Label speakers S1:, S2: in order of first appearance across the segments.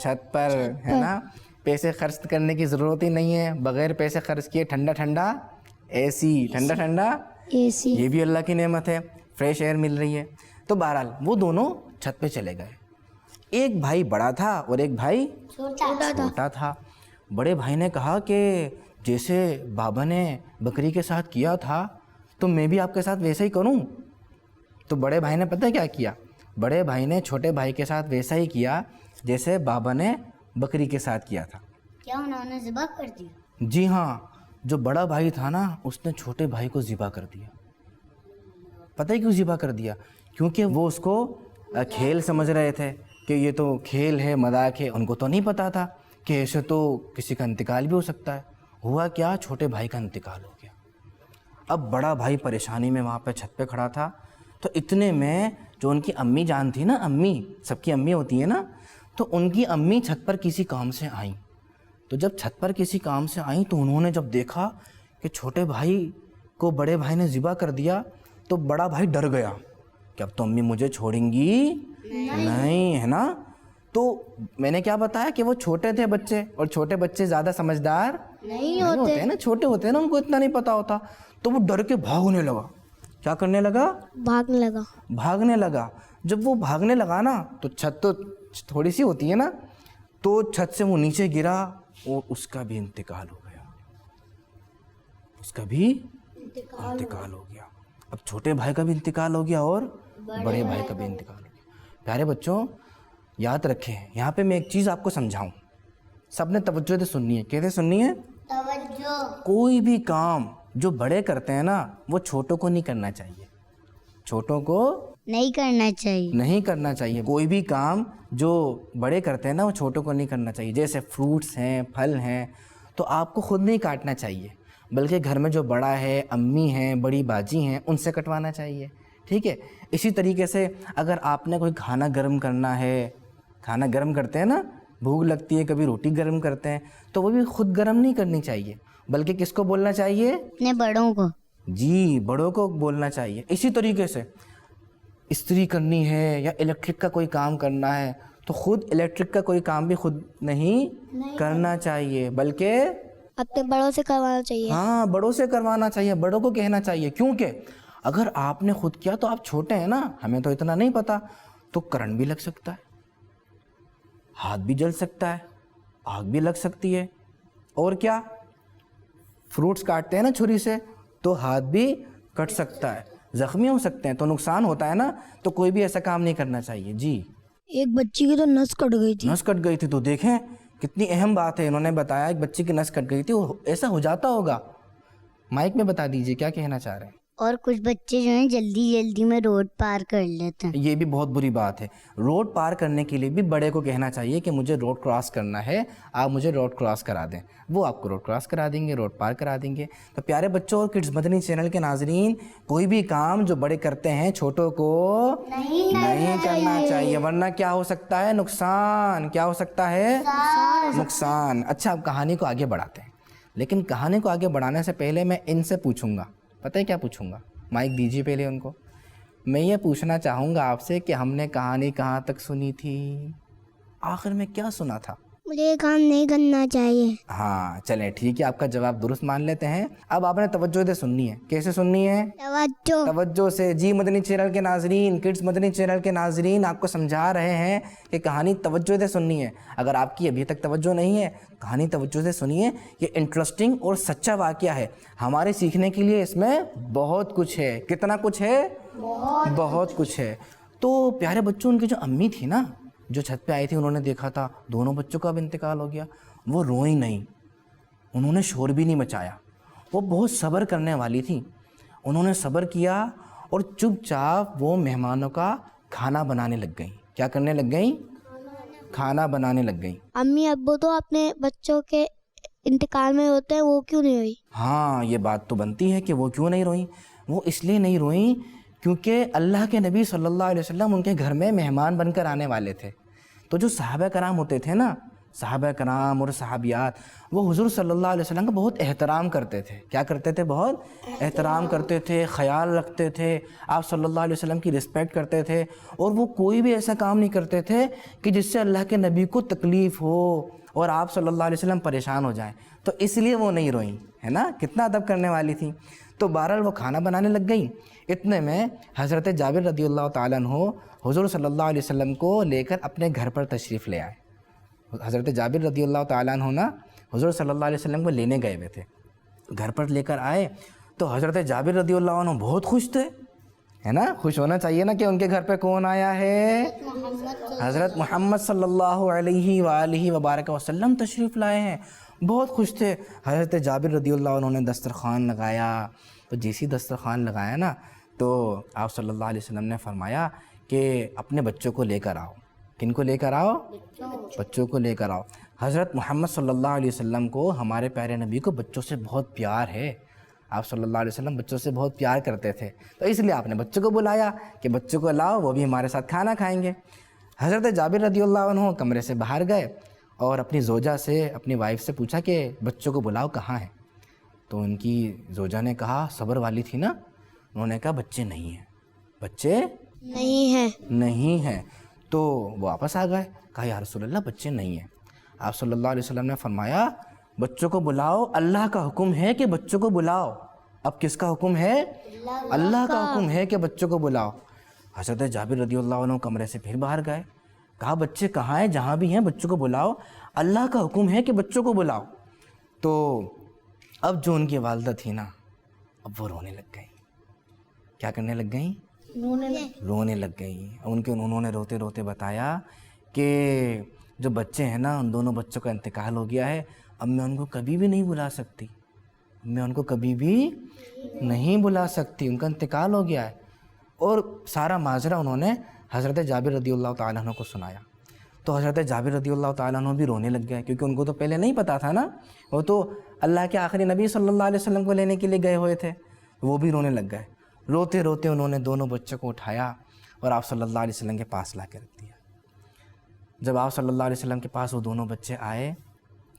S1: چھت پر ہے نا, پیسے خرچ کرنے کی ضرورت ہی نہیں ہے, بغیر پیسے خرچ کیے ٹھنڈا ٹھنڈا اے سی, ٹھنڈا ٹھنڈا
S2: اے سی.
S1: یہ بھی اللہ کی نعمت ہے, فریش ایئر مل رہی ہے. تو بہرحال وہ دونوں چھت پہ چلے گئے. ایک بھائی بڑا تھا اور ایک بھائی چھوٹا تھا. بڑے بھائی نے کہا کہ جیسے بابا نے بکری کے ساتھ کیا تھا تو میں بھی آپ کے ساتھ ویسا ہی کروں. تو بڑے بھائی نے پتہ کیا کیا, بڑے بھائی نے چھوٹے بھائی کے ساتھ ویسا ہی کیا جیسے بابا نے بکری کے ساتھ کیا تھا.
S2: کیا انہوں نے ذبح کر دیا؟
S1: جی ہاں, جو بڑا بھائی تھا نا اس نے چھوٹے بھائی کو ذبح کر دیا. پتہ ہی کیوں ذبح کر دیا؟ کیونکہ وہ اس کو کھیل سمجھ رہے تھے کہ یہ تو کھیل ہے, مذاق ہے. ان کو تو نہیں پتہ تھا کہ ایسے تو کسی کا انتقال بھی ہو سکتا ہے. ہوا کیا, چھوٹے بھائی کا انتقال ہو گیا. اب بڑا بھائی پریشانی میں وہاں پہ چھت پہ کھڑا تھا. تو اتنے میں جو ان کی امی جان تھی نا, امی سب کی امی ہوتی ہیں نا, تو ان کی امی چھت پر کسی کام سے آئیں. تو جب چھت پر کسی کام سے آئیں تو انہوں نے جب دیکھا کہ چھوٹے بھائی کو بڑے بھائی نے ذبح کر دیا تو بڑا بھائی ڈر گیا کہ اب تو امی مجھے چھوڑیں گی نہیں, ہے نا. تو میں نے کیا بتایا کہ وہ چھوٹے تھے بچے, اور چھوٹے بچے زیادہ سمجھدار نہیں ہوتے ہیں نا, چھوٹے ہوتے ہیں نا, ان کو اتنا نہیں پتا ہوتا. تو وہ ڈر کے بھاگنے لگا. کیا کرنے لگا؟ بھاگنے لگا. جب وہ بھاگنے لگا نا تو چھت تو تھوڑی سی ہوتی ہے نا, تو چھت سے وہ نیچے گرا اور اس کا بھی انتقال ہو گیا. اس کا بھی انتقال ہو گیا. اب چھوٹے بھائی کا بھی انتقال ہو گیا اور بڑے بھائی کا بھی انتقال ہو گیا. پیارے بچوں یاد رکھیں, یہاں پہ میں ایک چیز آپ کو سمجھاؤں, سب نے توجہ سے سننی ہے. کیسے سننی ہے؟ کوئی بھی کام جو بڑے کرتے ہیں نا وہ چھوٹوں کو نہیں کرنا چاہیے. چھوٹوں کو نہیں کرنا چاہیے. کوئی بھی کام جو بڑے کرتے ہیں نا وہ چھوٹوں کو نہیں کرنا چاہیے. جیسے فروٹس ہیں, پھل ہیں, تو آپ کو خود نہیں کاٹنا چاہیے, بلکہ گھر میں جو بڑا ہے, امی ہیں, بڑی باجی ہیں, ان سے کٹوانا چاہیے. ٹھیک ہے. اسی طریقے سے اگر آپ نے کوئی کھانا گرم کرنا ہے, کھانا گرم کرتے ہیں نا, بھوک لگتی ہے, کبھی روٹی گرم کرتے ہیں, تو وہ بھی خود گرم نہیں کرنی چاہیے, بلکہ کس کو بولنا چاہیے؟ اپنے بڑوں کو. جی, بڑوں کو بولنا چاہیے. اسی طریقے سے استری کرنی ہے یا الیکٹرک کا کوئی کام کرنا ہے تو خود الیکٹرک کا کوئی کام بھی خود نہیں کرنا چاہیے, بلکہ
S2: اپنے بڑوں سے کروانا چاہیے.
S1: ہاں, بڑوں سے کروانا چاہیے, بڑوں کو کہنا چاہیے. کیونکہ اگر آپ نے خود کیا تو آپ چھوٹے ہیں نا, ہمیں تو اتنا نہیں پتا, تو کرنٹ بھی لگ سکتا ہے, ہاتھ بھی جل سکتا ہے, آگ بھی لگ سکتی ہے, اور کیا, فروٹس کاٹتے ہیں نا چھری سے تو ہاتھ بھی کٹ سکتا ہے, زخمی ہو سکتے ہیں, تو نقصان ہوتا ہے نا. تو کوئی بھی ایسا کام نہیں کرنا چاہیے. جی,
S2: ایک بچی کی تو نس کٹ گئی تھی.
S1: تو دیکھیں کتنی اہم بات ہے. انہوں نے بتایا ایک بچی کی نس کٹ گئی تھی. ایسا ہو جاتا ہوگا. مائک میں بتا دیجئے کیا کہنا چاہ رہے ہیں.
S3: اور کچھ بچے جو ہیں جلدی میں روڈ پار کر لیتے ہیں.
S1: یہ بھی بہت بری بات ہے. روڈ پار کرنے کے لیے بھی بڑے کو کہنا چاہیے کہ مجھے روڈ کراس کرنا ہے, آپ مجھے روڈ کراس کرا دیں. وہ آپ کو روڈ کراس کرا دیں گے, روڈ پار کرا دیں گے. تو پیارے بچوں اور کڈز مدنی چینل کے ناظرین, کوئی بھی کام جو بڑے کرتے ہیں چھوٹوں کو نہیں کرنا چاہیے, ورنہ کیا ہو سکتا ہے؟ نقصان. کیا ہو سکتا ہے؟ نقصان. اچھا, اب کہانی کو آگے بڑھاتے ہیں, لیکن کہانی کو آگے بڑھانے سے پہلے میں ان سے پوچھوں گا. پتہ ہے کیا پوچھوں گا؟ مائک دیجیے پہلے ان کو. میں یہ پوچھنا چاہوں گا آپ سے کہ ہم نے کہانی کہاں تک سنی تھی, آخر میں کیا سنا تھا؟
S2: مجھے یہ کام نہیں کرنا چاہیے.
S1: ہاں چلیں ٹھیک ہے, آپ کا جواب درست مان لیتے ہیں. اب آپ نے توجہ سے سننی ہے. کیسے سننی ہے؟ توجہ سے. جی مدنی چینل کے ناظرین, کڈز مدنی چینل کے ناظرین, آپ کو سمجھا رہے ہیں کہ کہانی توجہ سے سننی ہے. اگر آپ کی ابھی تک توجہ نہیں ہے, کہانی توجہ سے سنیے. یہ انٹرسٹنگ اور سچا واقعہ ہے. ہمارے سیکھنے کے لیے اس میں بہت کچھ ہے. کتنا کچھ ہے؟ بہت کچھ ہے. تو پیارے بچوں, ان کی جو امی تھی نا جو چھت پہ آئی تھی, انہوں نے دیکھا تھا دونوں بچوں کا بھی انتقال ہو گیا. وہ روئی نہیں, انہوں نے شور بھی نہیں مچایا. وہ بہت صبر کرنے والی تھیں. انہوں نے صبر کیا اور چپ چاپ وہ مہمانوں کا کھانا بنانے لگ گئیں. کیا کرنے لگ گئیں؟ کھانا بنانے لگ گئیں.
S2: امی ابو تو اپنے بچوں کے انتقال میں ہوتے ہیں, وہ کیوں نہیں ہوئی؟
S1: ہاں, یہ بات تو بنتی ہے کہ وہ کیوں نہیں روئیں. وہ اس لیے نہیں روئیں کیونکہ اللہ کے نبی صلی اللہ علیہ وسلم ان کے گھر میں مہمان بن کر آنے والے تھے. تو جو صحابہ کرام ہوتے تھے نا, صحابہ کرام اور صحابیات وہ حضور صلی اللہ علیہ وسلم کا بہت احترام کرتے تھے. کیا کرتے تھے؟ بہت احترام کرتے تھے, خیال رکھتے تھے, آپ صلی اللہ علیہ وسلم کی رسپیکٹ کرتے تھے, اور وہ کوئی بھی ایسا کام نہیں کرتے تھے کہ جس سے اللہ کے نبی کو تکلیف ہو اور آپ صلی اللہ علیہ وسلم پریشان ہو جائیں. تو اس لیے وہ نہیں روئیں, ہے نا, کتنا ادب کرنے والی تھیں. تو بہرحال وہ کھانا بنانے لگ گئیں. اتنے میں حضرت جابر رضی اللہ تعالیٰ عنہ حضور صلی اللہ علیہ وسلم کو لے کر اپنے گھر پر تشریف لے آئے. حضرت جابر رضی اللہ تعالیٰ عنہ نا حضور صلی اللہ علیہ وسلم کو لینے گئے ہوئے تھے, گھر پر لے کر آئے. تو حضرت جابر رضی اللہ عنہ بہت خوش تھے, ہے نا, خوش ہونا چاہیے نا کہ ان کے گھر پہ کون آیا ہے, حضرت محمد صلی اللہ علیہ وآلہ وبارک وسلم تشریف لائے ہیں. بہت خوش تھے. حضرت جابر رضی اللہ عنہ نے دسترخوان لگایا. تو جیسی دسترخوان لگایا نا تو آپ صلی اللہ علیہ وسلم نے فرمایا کہ اپنے بچوں کو لے کر آؤ. کن کو لے کر آؤ؟ بچوں کو لے کر آؤ. حضرت محمد صلی اللہ علیہ وسلم کو, ہمارے پیارے نبی کو بچوں سے بہت پیار ہے. آپ صلی اللہ علیہ وسلم بچوں سے بہت پیار کرتے تھے, تو اس لیے آپ نے بچوں کو بلایا کہ بچوں کو لاؤ, وہ بھی ہمارے ساتھ کھانا کھائیں گے. حضرت جابر رضی اللہ عنہ کمرے سے باہر گئے اور اپنی زوجہ سے, اپنی وائف سے پوچھا کہ بچوں کو بلاؤ, کہاں ہیں؟ تو ان کی زوجہ نے کہا, صبر والی تھی نا, انہوں نے کہا بچے نہیں ہیں, بچے نہیں ہیں. تو وہ واپس آ گئے. کہا یا رسول اللہ بچے نہیں ہیں. آپ صلی اللہ علیہ وسلم نے فرمایا بچوں کو بلاؤ, اللہ کا حکم ہے کہ بچوں کو بلاؤ. اب کس کا حکم ہے؟ اللہ کا حکم ہے کہ بچوں کو بلاؤ. حضرت جابر رضی اللہ عنہ کمرے سے پھر باہر گئے. کہا بچے کہاں ہیں؟ جہاں بھی ہیں بچوں کو بلاؤ, اللہ کا حکم ہے کہ بچوں کو بلاؤ. تو اب جو ان کی والدہ تھی نا, اب وہ رونے لگ گئیں. کیا کرنے لگ گئیں؟ رونے لگ گئیں. انہوں نے روتے روتے بتایا کہ جو بچے ہیں نا, ان دونوں بچوں کا انتقال ہو گیا ہے. اب میں ان کو کبھی بھی نہیں بلا سکتی, میں ان کو کبھی بھی نہیں بلا سکتی, ان کا انتقال ہو گیا ہے. اور سارا ماجرا انہوں نے حضرت جابر رضی اللہ تعالیٰ عنہ کو سنایا. تو حضرت جابر رضی اللہ تعالیٰ عنہ بھی رونے لگ گئے, کیونکہ ان کو تو پہلے نہیں پتا تھا نا, وہ تو اللہ کے آخری نبی صلی اللہ علیہ وسلم کو لینے کے لیے گئے ہوئے تھے. وہ بھی رونے لگ گئے. روتے روتے انہوں نے دونوں بچوں کو اٹھایا اور آپ صلی اللہ علیہ وسلم کے پاس لا کے رکھ دیا. جب آپ صلی اللہ علیہ وسلم کے پاس وہ دونوں بچے آئے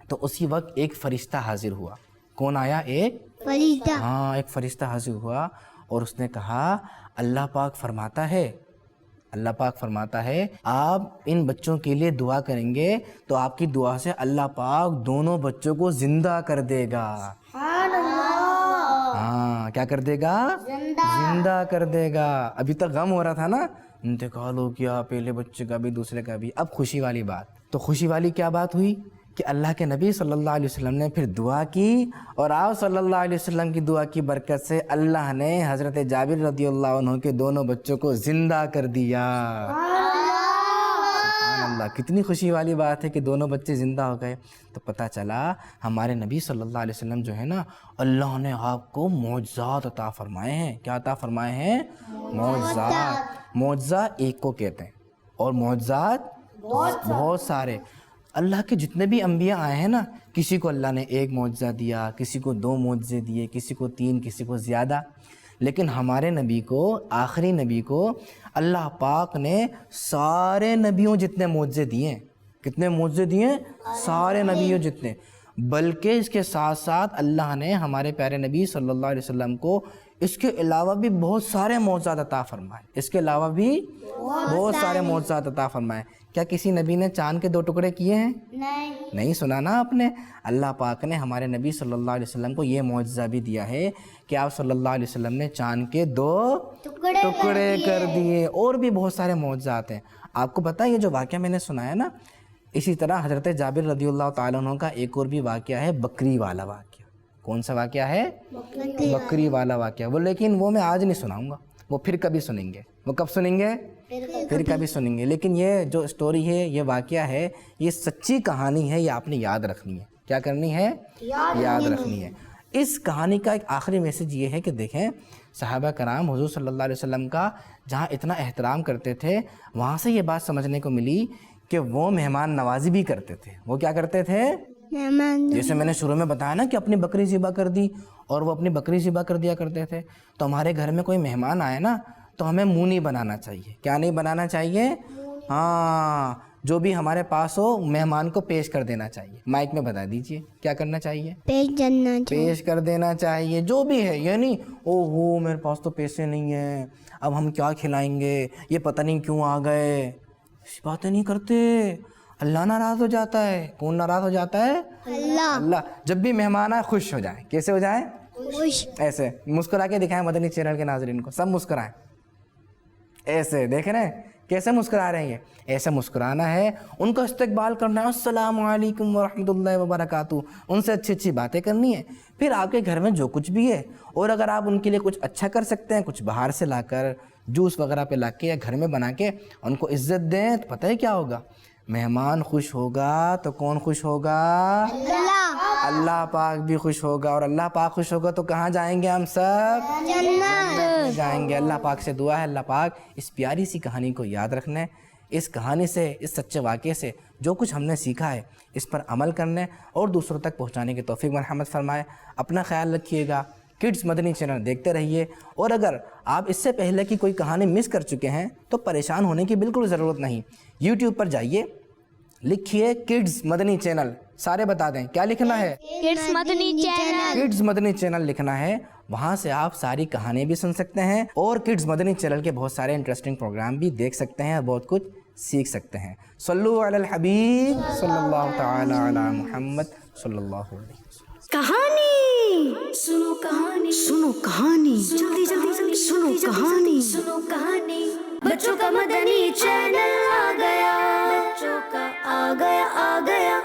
S1: تو اسی وقت ایک فرشتہ حاضر ہوا. کون آیا؟ ایک
S2: فرشتہ.
S1: ہاں, ایک فرشتہ حاضر ہوا اور اس نے کہا اللہ پاک فرماتا ہے آپ ان بچوں کے لیے دعا کریں گے تو آپ کی دعا سے اللہ پاک دونوں بچوں کو زندہ کر دے گا. ہاں, کیا کر دے گا؟ زندہ کر دے گا. ابھی تک غم ہو رہا تھا نا, انتقال ہو گیا, پہلے بچے کا بھی دوسرے کا بھی, اب خوشی والی بات. تو خوشی والی کیا بات ہوئی کہ اللہ کے نبی صلی اللہ علیہ وسلم نے پھر دعا کی, اور آپ صلی اللہ علیہ وسلم کی دعا کی برکت سے اللہ نے حضرت جابر رضی اللہ عنہ کے دونوں بچوں کو زندہ کر دیا. سبحان اللہ, کتنی خوشی والی بات ہے کہ دونوں بچے زندہ ہو گئے. تو پتہ چلا ہمارے نبی صلی اللہ علیہ وسلم جو ہے نا, اللہ نے آپ کو معجزات عطا فرمائے ہیں. کیا عطا فرمائے ہیں؟ معجزات. معجزہ ایک کو کہتے ہیں, اور معجزات بہت سارے. اللہ کے جتنے بھی انبیاء آئے ہیں نا, کسی کو اللہ نے ایک معجزہ دیا, کسی کو 2 معجزے دیے, کسی کو 3, کسی کو زیادہ. لیکن ہمارے نبی کو, آخری نبی کو اللہ پاک نے سارے نبیوں جتنے معجزے دیے. کتنے معجزے دیے؟ سارے نبیوں جتنے. بلکہ اس کے ساتھ ساتھ اللہ نے ہمارے پیارے نبی صلی اللہ علیہ وسلم کو اس کے علاوہ بھی بہت سارے معجزات عطا فرمائے. اس کے علاوہ بھی بہت سارے معجزات عطا فرمائے. کیا کسی نبی نے چاند کے 2 ٹکڑے کیے ہیں؟ نہیں سنا نا آپ نے. اللہ پاک نے ہمارے نبی صلی اللہ علیہ وسلم کو یہ معجزہ بھی دیا ہے کہ آپ صلی اللہ علیہ وسلم نے چاند کے 2 ٹکڑے کر دیے. اور بھی بہت سارے معجزات ہیں. آپ کو پتہ ہے یہ جو واقعہ میں نے سنایا نا, اسی طرح حضرت جابر رضی اللہ تعالیٰ عنہ کا ایک اور بھی واقعہ ہے, بکری والا واقعہ. کون سا واقعہ ہے؟ بکری والا واقعہ. وہ لیکن وہ میں آج نہیں سناؤں گا, وہ پھر کبھی سنیں گے. وہ کب سنیں گے؟ پھر کبھی سنیں گے. لیکن یہ جو اسٹوری ہے, یہ واقعہ ہے, یہ سچی کہانی ہے, یہ آپ نے یاد رکھنی ہے. کیا کرنی ہے؟ یاد رکھنی ہے. اس کہانی کا ایک آخری میسج یہ ہے کہ دیکھیں, صحابہ کرام حضور صلی اللہ علیہ وسلم کا جہاں اتنا احترام کرتے تھے, وہاں سے یہ بات سمجھنے کو ملی کہ وہ مہمان نوازی بھی کرتے تھے. وہ کیا کرتے تھے؟ جیسے میں نے شروع میں بتایا نا کہ اپنی بکری ذبح کر دی, اور وہ اپنی بکری ذبح کر دیا کرتے تھے. تو ہمارے گھر میں کوئی مہمان آئے نا, تو ہمیں منہ نہیں بنانا چاہیے. کیا نہیں بنانا چاہیے؟ ہاں, جو بھی ہمارے پاس ہو مہمان کو پیش کر دینا چاہیے. مائک میں بتا دیجئے کیا کرنا چاہیے؟ پیش کر دینا چاہیے جو بھی ہے. یعنی او ہو میرے پاس تو پیسے نہیں ہیں, اب ہم کیا کھلائیں گے, یہ پتہ نہیں کیوں آ گئے, ایسی باتیں نہیں کرتے. اللہ ناراض ہو جاتا ہے. کون ناراض ہو جاتا ہے؟ اللہ. جب بھی مہمان آئے خوش ہو جائیں. کیسے ہو جائیں؟ خوش. ایسے مسکرا کے دکھائیں مدنی چینل کے ناظرین کو, سب مسکرائیں. ایسے دیکھ رہے ہیں کیسے مسکرا رہے ہیں. ایسے مسکرانا ہے, ان کا استقبال کرنا ہے, السلام علیکم ورحمۃ اللہ وبرکاتہ, ان سے اچھی اچھی باتیں کرنی ہے. پھر آپ کے گھر میں جو کچھ بھی ہے, اور اگر آپ ان کے لیے کچھ اچھا کر سکتے ہیں, کچھ باہر سے لا کر جوس وغیرہ پہ لا کے یا گھر میں بنا کے ان کو عزت دیں, تو پتہ ہے کیا ہوگا؟ مہمان خوش ہوگا تو کون خوش ہوگا؟ اللہ پاک بھی خوش ہوگا, اور اللہ پاک خوش ہوگا تو کہاں جائیں گے ہم سب؟ جنت جائیں گے. اللہ پاک سے دعا ہے اللہ پاک اس پیاری سی کہانی کو یاد رکھنے, اس کہانی سے, اس سچے واقعے سے جو کچھ ہم نے سیکھا ہے اس پر عمل کرنے اور دوسروں تک پہنچانے کی توفیق مرحمت فرمائے. اپنا خیال رکھیے گا. کڈز مدنی چینل دیکھتے رہیے, اور اگر آپ اس سے پہلے کی کوئی کہانی مس کر چکے ہیں تو پریشان ہونے کی بالکل ضرورت نہیں. یوٹیوب پر جائیے, لکھیے کڈز مدنی چینل, سارے بتا دیں کیا لکھنا ہے؟ کڈز مدنی چینل لکھنا ہے. وہاں سے آپ ساری کہانیاں بھی سن سکتے ہیں, اور کڈز مدنی چینل کے بہت سارے انٹرسٹنگ پروگرام بھی دیکھ سکتے ہیں, اور بہت کچھ سیکھ سکتے ہیں. صلو علی الحبیب صلی اللہ تعالی علی محمد صلی اللہ علیہ وسلم.
S4: کہانی سنو, کہانی سنو, کہانی جلدی جلدی جلدی سنو, کہانی سنو, کہانی. بچوں کا مدنی چینل آ گیا, بچوں کا آ گیا, آ گیا.